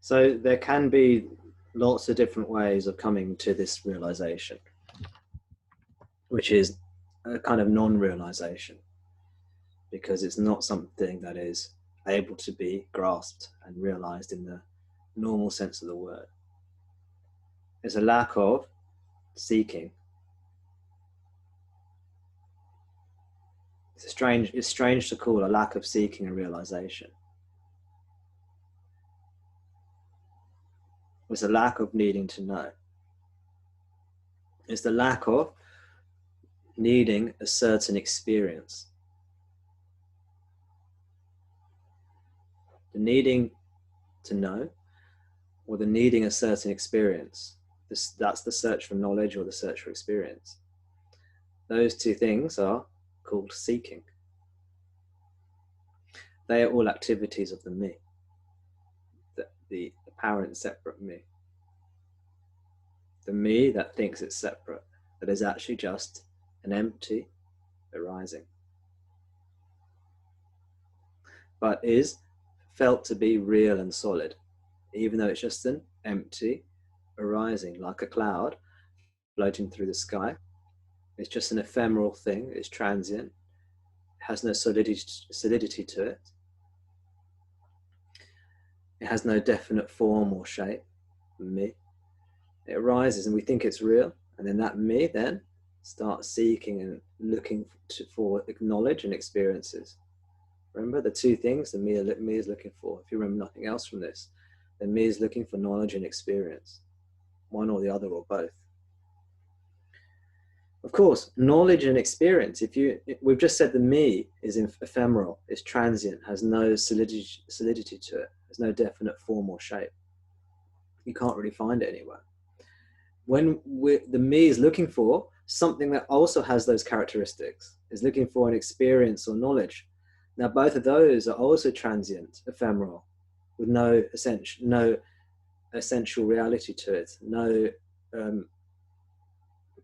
So there can be lots of different ways of coming to this realization, which is a kind of non-realization, because it's not something that is able to be grasped and realized in the normal sense of the word. It's a lack of seeking. It's strange to call a lack of seeking a realization. It's a lack of needing to know. It's the lack of needing a certain experience. The needing to know, or the needing a certain experience. That's the search for knowledge or the search for experience. Those two things are called seeking. They are all activities of the me, the apparent separate me. The me that thinks it's separate, that is actually just an empty arising, but is felt to be real and solid, even though it's just an empty arising, like a cloud floating through the sky. It's just an ephemeral thing, it's transient, it has no solidity to it. It has no definite form or shape, me. It arises and we think it's real, and then that me then starts seeking and looking for knowledge and experiences. Remember the two things the me is looking for. If you remember nothing else from this, then me is looking for knowledge and experience, one or the other or both. Of course, knowledge and experience, we've just said the me is ephemeral, is transient, has no solidity to it, there's no definite form or shape. You can't really find it anywhere. When the me is looking for something that also has those characteristics, is looking for an experience or knowledge. Now both of those are also transient, ephemeral, with no essential reality to it, no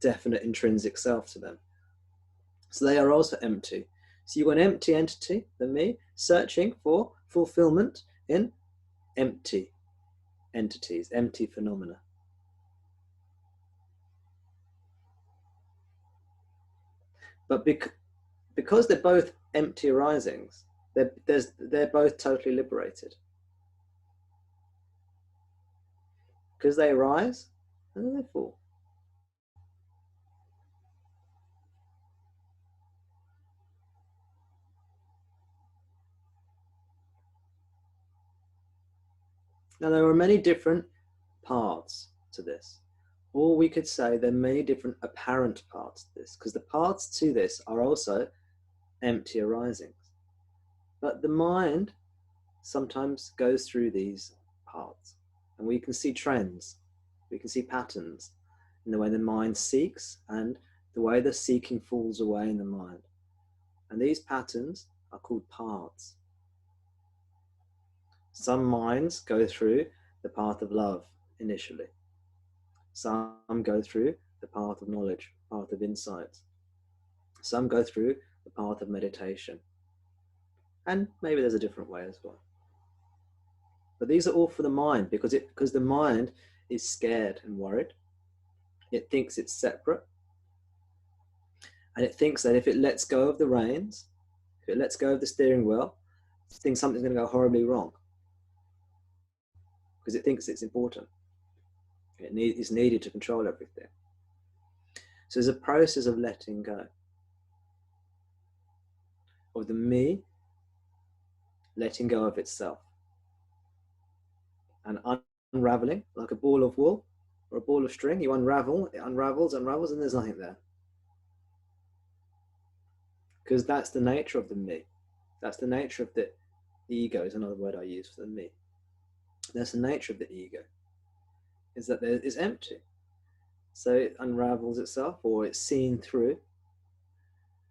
definite intrinsic self to them. So they are also empty. So you've got an empty entity, the me, searching for fulfillment in empty entities, empty phenomena. But because they're both empty arisings, they're both totally liberated. Because they arise and then they fall. Now there are many different paths to this. Or we could say there are many different apparent paths to this, because the paths to this are also empty arisings. But the mind sometimes goes through these paths, and we can see trends, we can see patterns in the way the mind seeks and the way the seeking falls away in the mind. And these patterns are called paths. Some minds go through the path of love initially. Some go through the path of knowledge, path of insight. Some go through the path of meditation. And maybe there's a different way as well. But these are all for the mind, because the mind is scared and worried. It thinks it's separate. And it thinks that if it lets go of the reins, if it lets go of the steering wheel, it thinks something's going to go horribly wrong. Because it thinks it's important. It's needed to control everything. So there's a process of letting go. Of the me letting go of itself. And unraveling, like a ball of wool or a ball of string. You unravel, it unravels, and there's nothing there. Because that's the nature of the me. That's the nature of the ego, is another word I use for the me. That's the nature of the ego, is that it's empty. So it unravels itself, or it's seen through,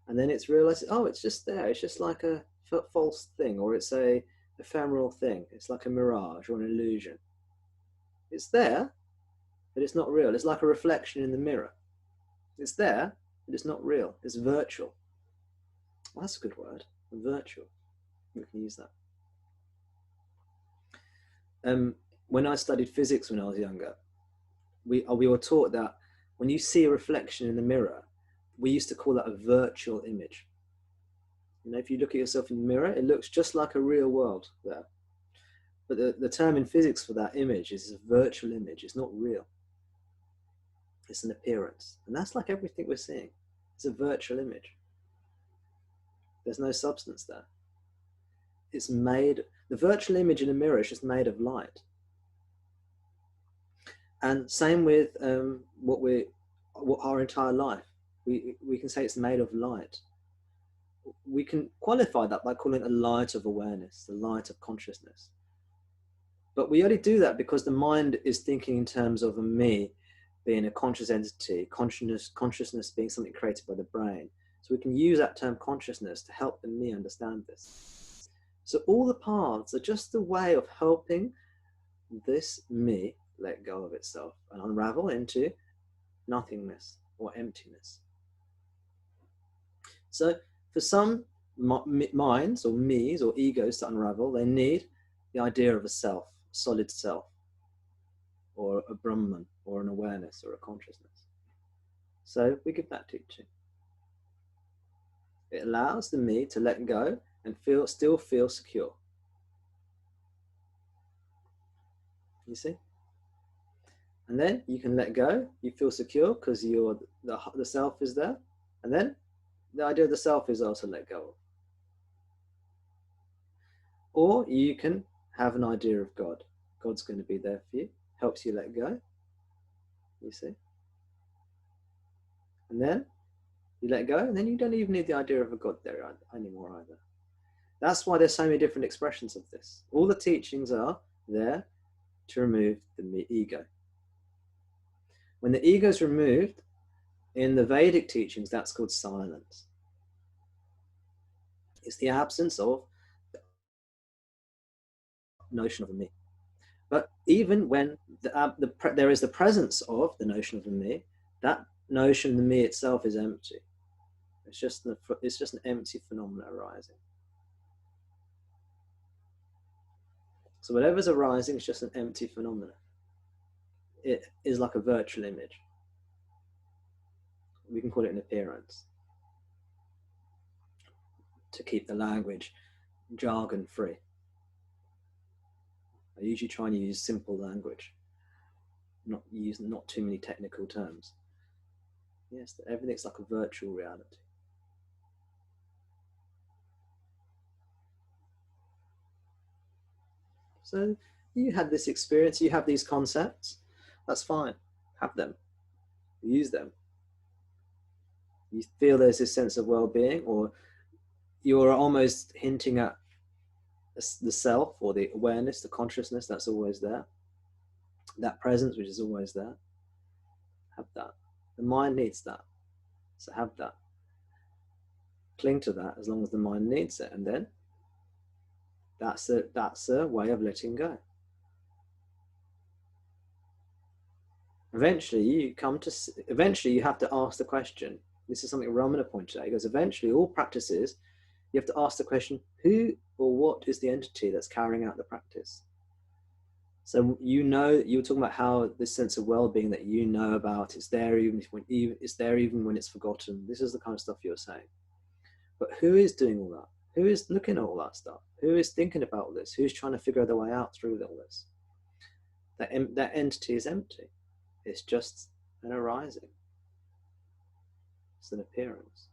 and then it's realized, oh, it's just there. It's just like a false thing, or it's a ephemeral thing. It's like a mirage or an illusion. It's there, but it's not real. It's like a reflection in the mirror. It's there, but it's not real. It's virtual. Well, that's a good word, virtual. We can use that. when I studied physics when I was younger, we were taught that when you see a reflection in the mirror, we used to call that a virtual image. You know, if you look at yourself in the mirror, it looks just like a real world there. But the term in physics for that image is a virtual image. It's not real. It's an appearance. And that's like everything we're seeing. It's a virtual image. There's no substance there. It's made, the virtual image in a mirror is just made of light. And same with what our entire life. We can say it's made of light. We can qualify that by calling it a light of awareness, the light of consciousness. But we only do that because the mind is thinking in terms of a me being a conscious entity, consciousness being something created by the brain. So we can use that term consciousness to help the me understand this. So all the paths are just a way of helping this me let go of itself and unravel into nothingness or emptiness. So for some minds or me's or egos to unravel, they need the idea of a self, a solid self, or a Brahman, or an awareness, or a consciousness. So we give that teaching. It allows the me to let go and still feel secure. You see? And then you can let go, you feel secure because the self is there. And then the idea of the self is also let go of. Or you can have an idea of God. God's going to be there for you, helps you let go. You see? And then you let go, and then you don't even need the idea of a God there anymore either. That's why there's so many different expressions of this. All the teachings are there to remove the ego. When the ego is removed, in the Vedic teachings, that's called silence. It's the absence of the notion of a me. But even when there is the presence of the notion of the me, that notion of the me itself is empty. It's just an empty phenomena arising. So whatever's arising is just an empty phenomena. It is like a virtual image. We can call it an appearance to keep the language jargon free. I usually try and use simple language, not too many technical terms. Yes, everything's like a virtual reality. So you had this experience, you have these concepts, that's fine, have them, use them. You feel there's this sense of well-being, or you're almost hinting at the self or the awareness, the consciousness that's always there, that presence which is always there. Have that. The mind needs that, so have that. Cling to that as long as the mind needs it, and then that's a way of letting go. Eventually you have to ask the question. This is something Ramana pointed out. He goes, eventually all practices, you have to ask the question, who or what is the entity that's carrying out the practice? So you were talking about how this sense of well-being that you know about is there even when it's forgotten. This is the kind of stuff you're saying. But who is doing all that? Who is looking at all that stuff? Who is thinking about all this? Who's trying to figure their way out through all this? That entity is empty. It's just an arising. It's an appearance.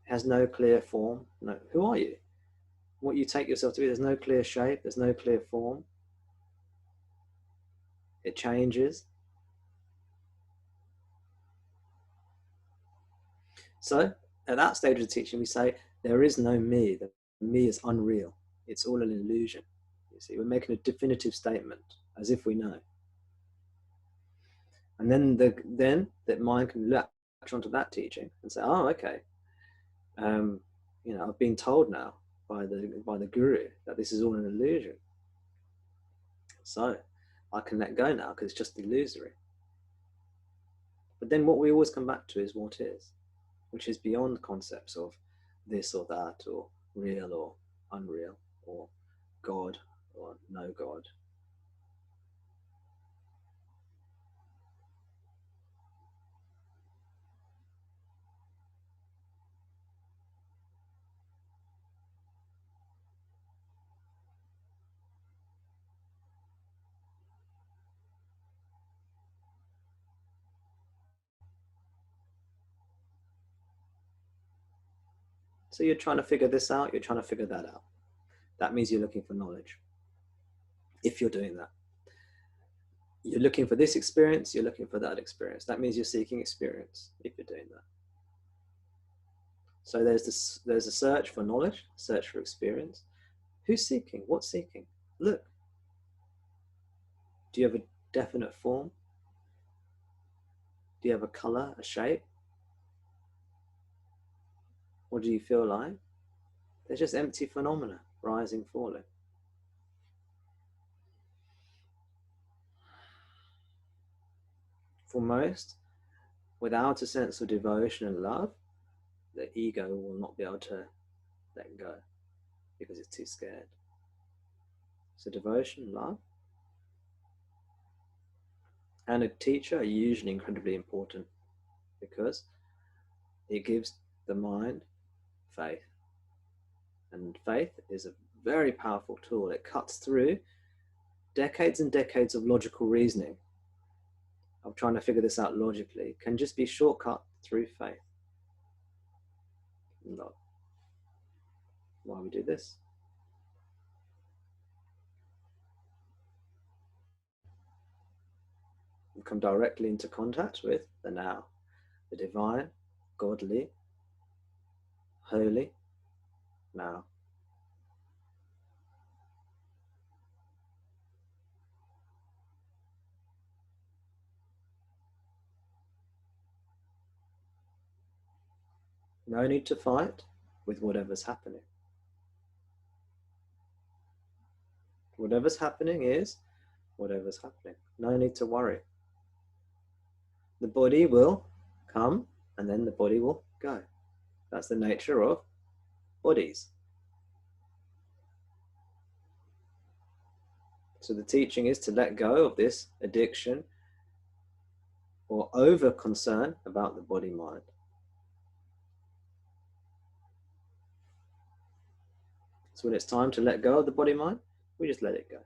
It has no clear form. No. Who are you? What you take yourself to be, there's no clear shape, there's no clear form. It changes. So at that stage of the teaching, we say there is no me. The me is unreal. It's all an illusion. You see, we're making a definitive statement as if we know. And then that mind can latch onto that teaching and say, oh, okay. I've been told now by the guru that this is all an illusion. So I can let go now because it's just illusory. But then what we always come back to is what is, which is beyond concepts of this or that, or real or unreal, or God or no God. So you're trying to figure this out, you're trying to figure that out. That means you're looking for knowledge. If you're doing that, you're looking for this experience, you're looking for that experience. That means you're seeking experience if you're doing that. So there's a search for knowledge, search for experience. Who's seeking? What's seeking? Look. Do you have a definite form? Do you have a color, a shape? What do you feel like? They're just empty phenomena, rising, falling. For most, without a sense of devotion and love, the ego will not be able to let go because it's too scared. So devotion, love, and a teacher are usually incredibly important because it gives the mind faith. And faith is a very powerful tool. It cuts through decades and decades of logical reasoning, of trying to figure this out logically, can just be shortcut through faith. Not why we do this. We come directly into contact with the now, the divine, godly, holy now. No need to fight with whatever's happening. Whatever's happening is whatever's happening. No need to worry. The body will come and then the body will go. That's the nature of bodies. So the teaching is to let go of this addiction or over concern about the body mind. So when it's time to let go of the body mind, we just let it go.